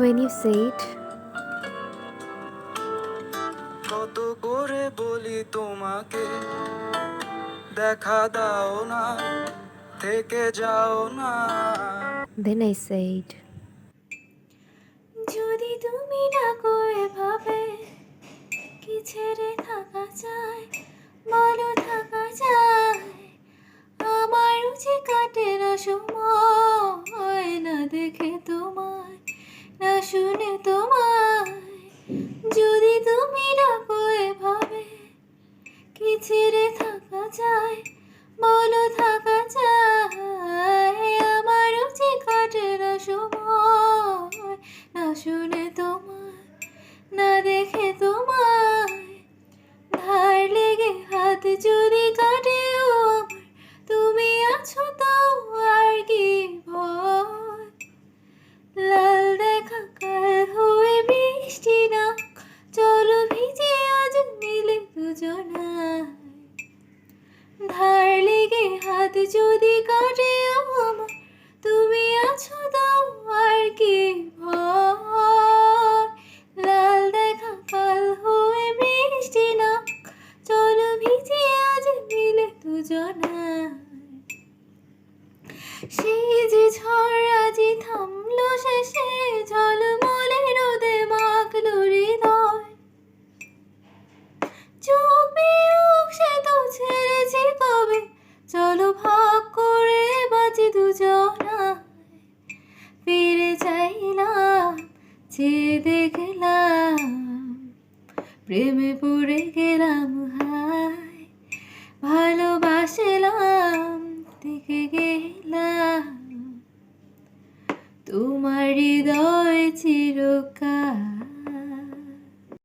When you say it, কত করে বলি তোমাকে দেখা দাও না, থেকে যাও না। then I say it. যদি তুমি ডাকো এভাবে, কি ছেড়ে থাকা যায়, বলো থাকা যায়। আমার যে কাটে না সময়, না দেখে তোমায়, না শুনে তোমায়। যদি তুমি ডাকো এভাবে, কি ছেড়ে থাকা যায়, বলো থাকা যায়। আমারও যে কাটে না সময়, না শুনে তোমায়, না দেখে তোমায়। ধার লেগে হাত যদি কাটেও আমার, তুমি আছো তাও আর কি ভয়। লাল দেখা কাল হয়ে বৃষ্টি না, চলো ভিজে আজ মিলে দুজনায়। ধার লেগে হাত যদি কাটেও আমার, তুমি আছো তাও আর কি ভয়। লাল দেখা কাল হয়ে বৃষ্টি না, চলো ভিজে আজ মিলে দুজনায়। সেই যে ঝড় আজই থামলো শেষে, ঝলমলে রোদে মাখলো হৃদয়। চোখ বিয়োগ সে তো ছেড়েছি কবে, চলো ভাগ করে বাঁচি দুজনায়। ফিরে চাইলাম, চেয়ে দেখলাম, প্রেমে পড়ে গেলাম হায়। ভালোবাসলাম, দেখে গেলাম, তোমার হৃদয় চিরকাল।